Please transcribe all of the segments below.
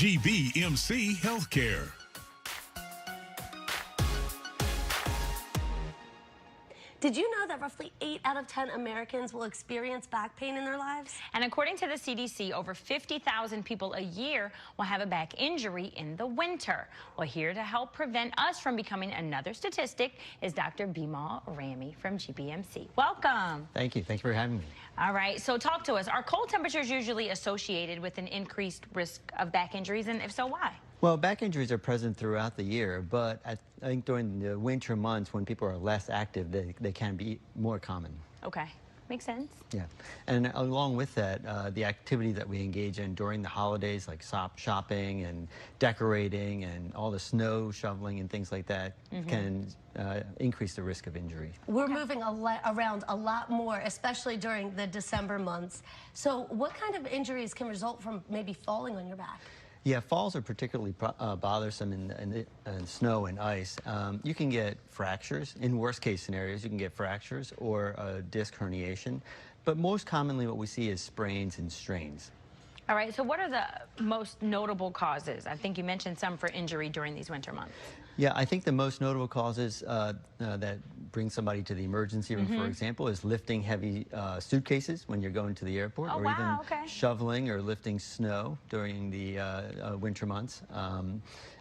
GBMC Healthcare. Did you know that roughly 8 out of 10 Americans will experience back pain in their lives? And according to the CDC, over 50,000 people a year will have a back injury in the winter. Well, here to help prevent us from becoming another statistic is Dr. Bimal Rami from GBMC. Welcome. Thank you. Thank you for having me. All right. So talk to us. Are cold temperatures usually associated with an increased risk of back injuries? And if so, why? Well, back injuries are present throughout the year, but I think during the winter months when people are less active, they can be more common. Okay. Makes sense. Yeah. And along with that, the activity that we engage in during the holidays, like shopping and decorating and all the snow shoveling and things like that, can increase the risk of injury. We're moving around a lot more, especially during the December months. So what kind of injuries can result from maybe falling on your back? Yeah, falls are particularly bothersome in snow and ice. You can get fractures. In worst case scenarios, you can get fractures or a disc herniation. But most commonly what we see is sprains and strains. All right, so what are the most notable causes? I think you mentioned some for injury during these winter months. Yeah, I think the most notable causes that bring somebody to the emergency room, for example, is lifting heavy suitcases when you're going to the airport, or even shoveling or lifting snow during the winter months.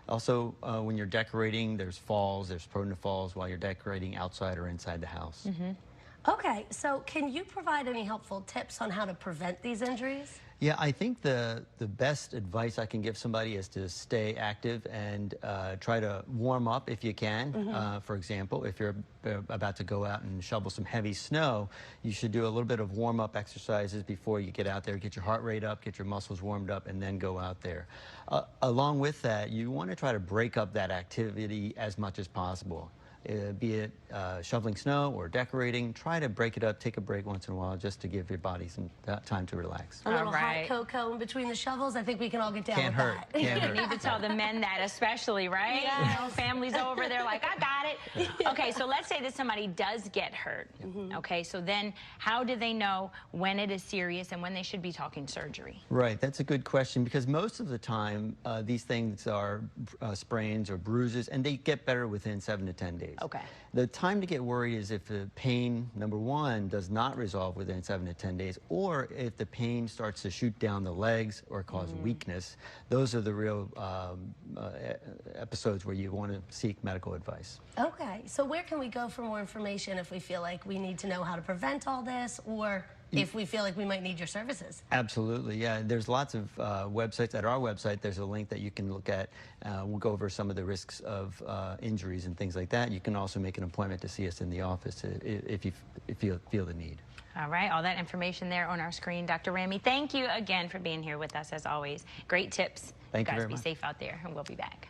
Also, when you're decorating, there's falls, there's prone to falls while you're decorating outside or inside the house. Okay, so can you provide any helpful tips on how to prevent these injuries? Yeah, I think the best advice I can give somebody is to stay active and try to warm up if you can. For example, if you're about to go out and shovel some heavy snow, you should do a little bit of warm-up exercises before you get out there. Get your heart rate up, get your muscles warmed up, and then go out there. Along with that, you want to try to break up that activity as much as possible. Be it shoveling snow or decorating, try to break it up, take a break once in a while just to give your body some time to relax. A little hot cocoa in between the shovels, I think we can all get down Can't with hurt. that. Can't hurt. You need to tell the men that especially, right? Yes. You know, family's over, they're like, I got it. Okay, so let's say that somebody does get hurt. Okay, so then how do they know when it is serious and when they should be talking surgery? Right, that's a good question because most of the time these things are sprains or bruises and they get better within 7 to 10 days. Okay. The time to get worried is if the pain, number one, does not resolve within 7 to 10 days, or if the pain starts to shoot down the legs or cause weakness. Those are the real episodes where you want to seek medical advice. Okay, so where can we go for more information if we feel like we need to know how to prevent all this, or if we feel like we might need your services? Absolutely, yeah. There's lots of websites. At our website, there's a link that you can look at. We'll go over some of the risks of injuries and things like that. You can also make an appointment to see us in the office if you feel the need. All right, all that information there on our screen. Dr. Rami, thank you again for being here with us as always. Great tips. Thank you very much. You guys be safe out there, and we'll be back.